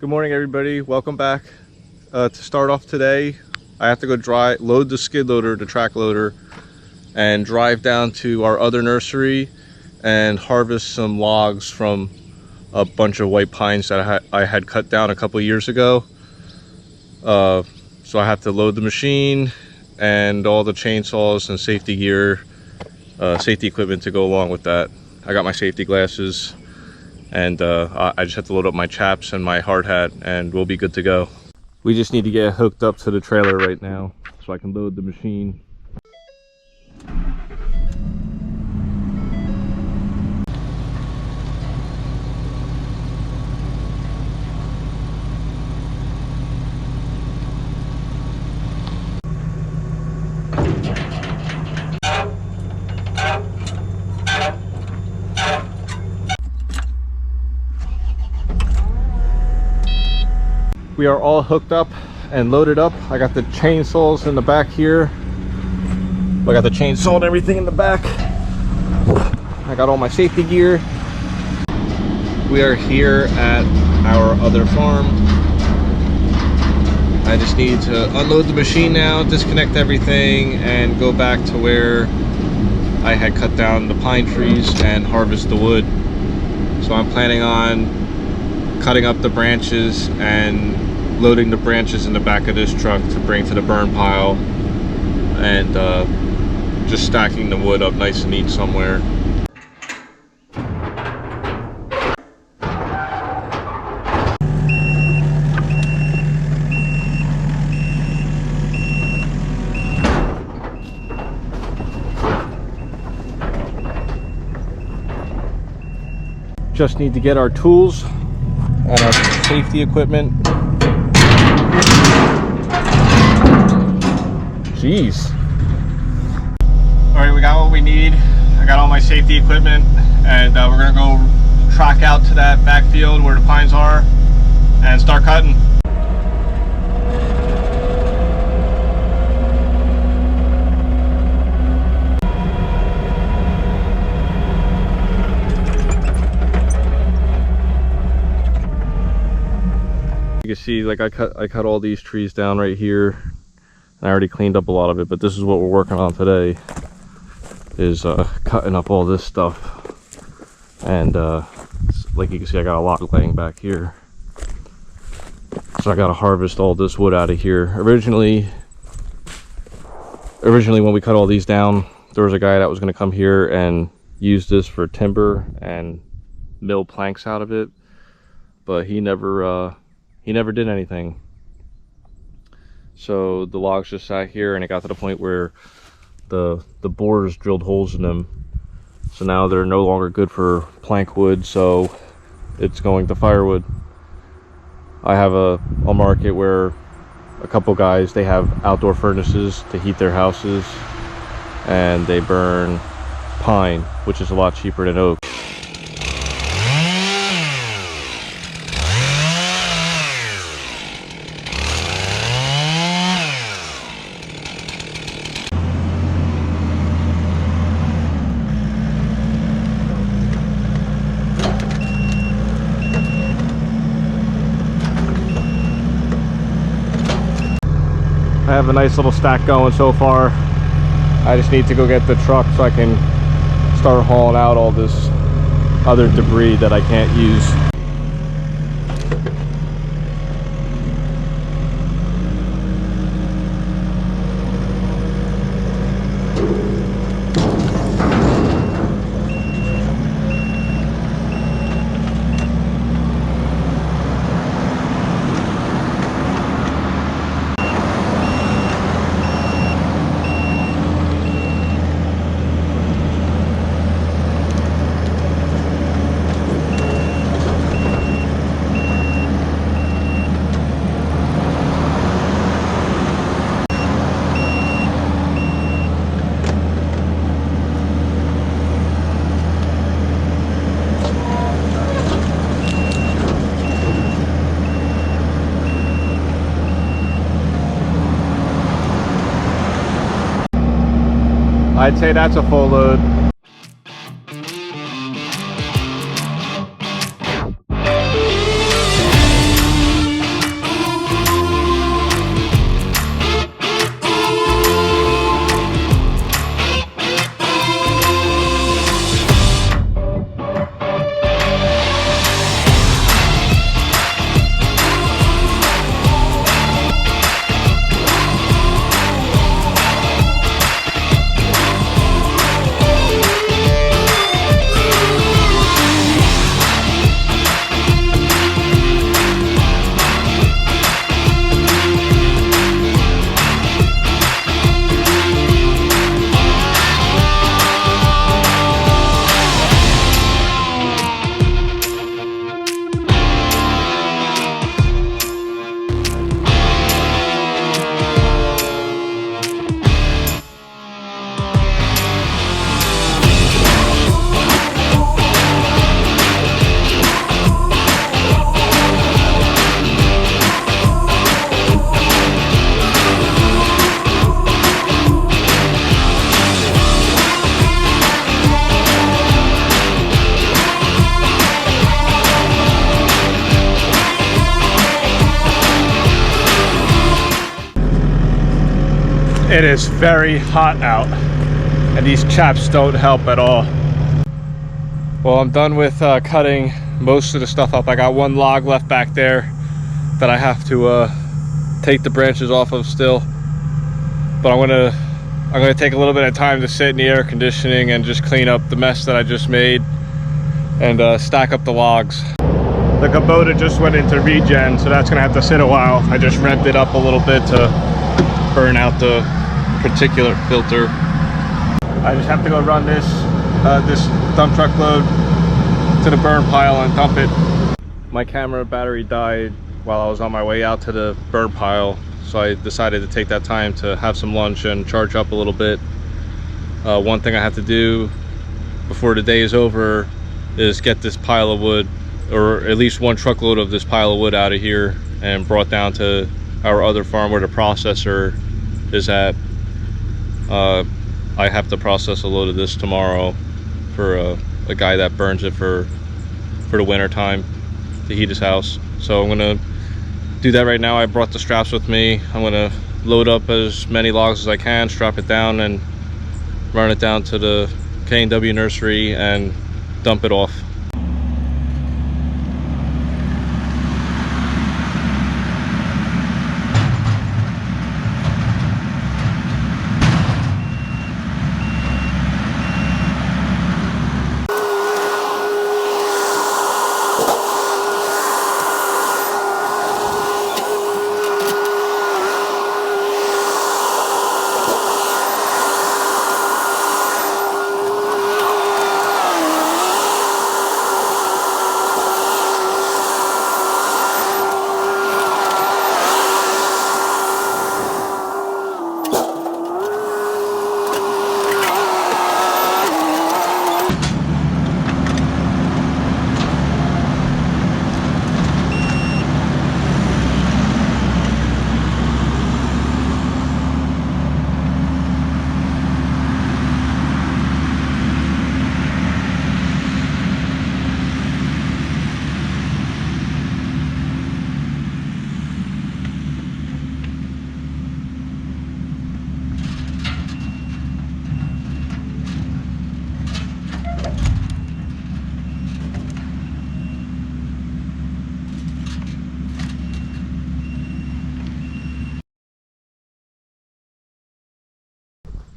Good morning, everybody. Welcome back. To start off today, I have to go load the skid loader, the track loader, and drive down to our other nursery and harvest some logs from a bunch of white pines that I had cut down a couple years ago. So I have to load the machine and all the chainsaws and safety gear, safety equipment to go along with that. I got my safety glasses. And I just have to load up my chaps and my hard hat and we'll be good to go. We just need to get hooked up to the trailer right now so I can load the machine. We are all hooked up and loaded up. I got the chainsaws in the back here. I got the chainsaw and everything in the back. I got all my safety gear. We are here at our other farm. I just need to unload the machine now, disconnect everything, and go back to where I had cut down the pine trees and harvest the wood. So I'm planning on cutting up the branches and loading the branches in the back of this truck to bring to the burn pile, and just stacking the wood up nice and neat somewhere. Just need to get our tools and our safety equipment. Jeez. Alright, we got what we need. I got all my safety equipment, and we're gonna go track out to that backfield where the pines are and start cutting. You can see, like, I cut all these trees down right here. I already cleaned up a lot of it, but this is what we're working on today, is cutting up all this stuff. And like you can see, I got a lot laying back here, so I got to harvest all this wood out of here. Originally when we cut all these down, there was a guy that was going to come here and use this for timber and mill planks out of it, but he never did anything. So the logs just sat here, and it got to the point where the borers drilled holes in them. So now they're no longer good for plank wood, so it's going to firewood. I have a market where a couple guys, they have outdoor furnaces to heat their houses, and they burn pine, which is a lot cheaper than oak. I have a nice little stack going so far. I just need to go get the truck so I can start hauling out all this other debris that I can't use. I'd say that's a full load. It is very hot out, and these chaps don't help at all. Well, I'm done with cutting most of the stuff up. I got one log left back there that I have to take the branches off of still, but I'm gonna take a little bit of time to sit in the air conditioning and just clean up the mess that I just made and stack up the logs. The Kubota just went into regen, so that's gonna have to sit a while. I just revved it up a little bit to burn out the particulate filter. I just have to go run this dump truck load to the burn pile and dump it. My camera battery died while I was on my way out to the burn pile, so I decided to take that time to have some lunch and charge up a little bit. One thing I have to do before the day is over is get this pile of wood, or at least one truckload of this pile of wood, out of here and brought down to our other farm where the processor is at. I have to process a load of this tomorrow for a guy that burns it for the winter time to heat his house. So I'm gonna do that right now. I brought the straps with me. I'm gonna load up as many logs as I can, strap it down, and run it down to the K&W nursery and dump it off.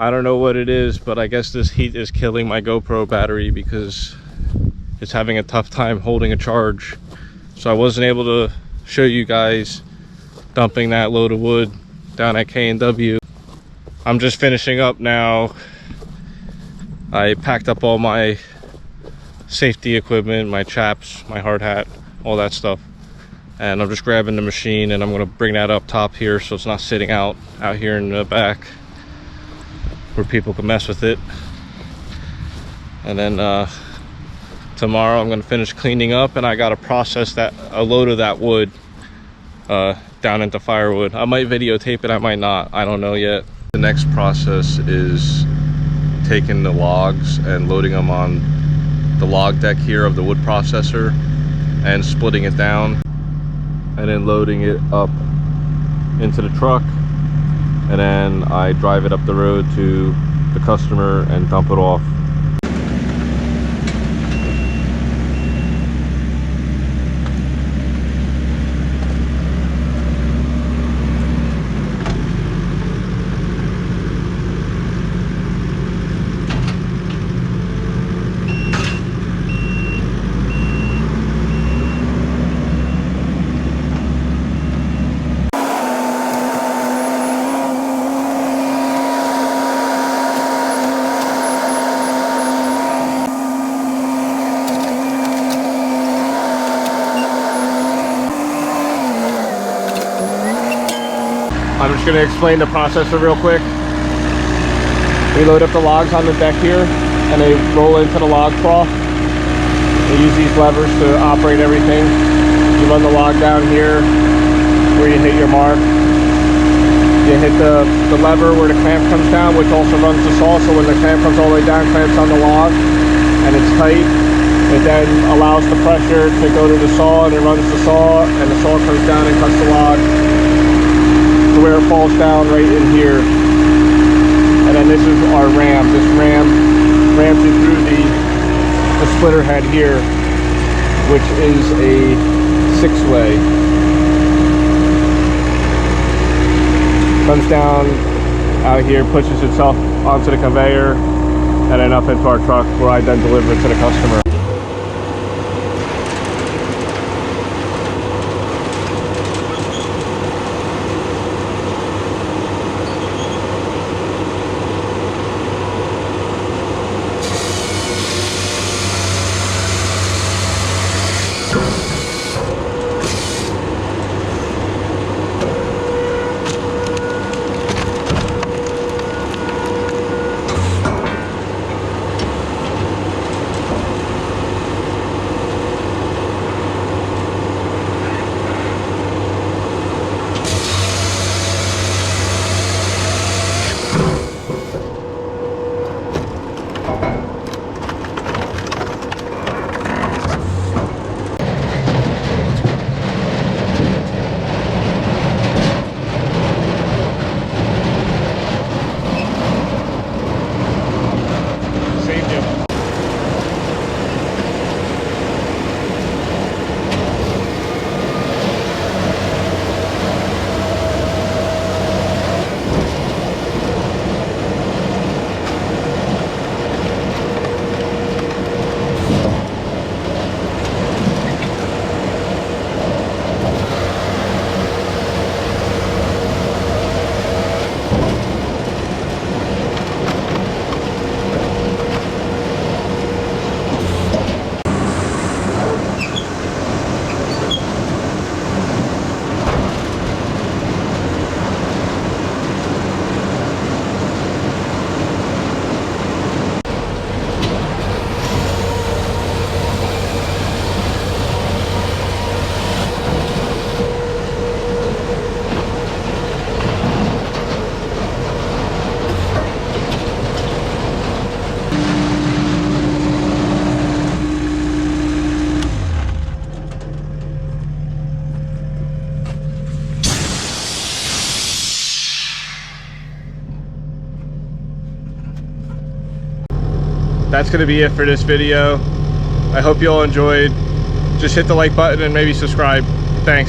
I don't know what it is, but I guess this heat is killing my GoPro battery because it's having a tough time holding a charge. So I wasn't able to show you guys dumping that load of wood down at K&W. I'm just finishing up now. I packed up all my safety equipment, my chaps, my hard hat, all that stuff. And I'm just grabbing the machine and I'm gonna bring that up top here so it's not sitting out here in the back where people can mess with it. And then tomorrow I'm gonna finish cleaning up, and I gotta process a load of that wood down into firewood. I might videotape it, I might not, I don't know yet. The next process is taking the logs and loading them on the log deck here of the wood processor and splitting it down, and then loading it up into the truck, and then I drive it up the road to the customer and dump it off. I'm just going to explain the processor real quick. We load up the logs on the deck here, and they roll into the log trough. We use these levers to operate everything. You run the log down here where you hit your mark. You hit the lever where the clamp comes down, which also runs the saw. So when the clamp comes all the way down, clamps on the log, and it's tight, it then allows the pressure to go to the saw, and it runs the saw, and the saw comes down and cuts the log to where it falls down right in here. And then this is our ram. This ram rams it through the splitter head here, which is a 6-way. Comes down out here, pushes itself onto the conveyor, and then up into our truck where I then deliver it to the customer. That's going to be it for this video. I hope you all enjoyed. Just hit the like button and maybe subscribe. Thanks.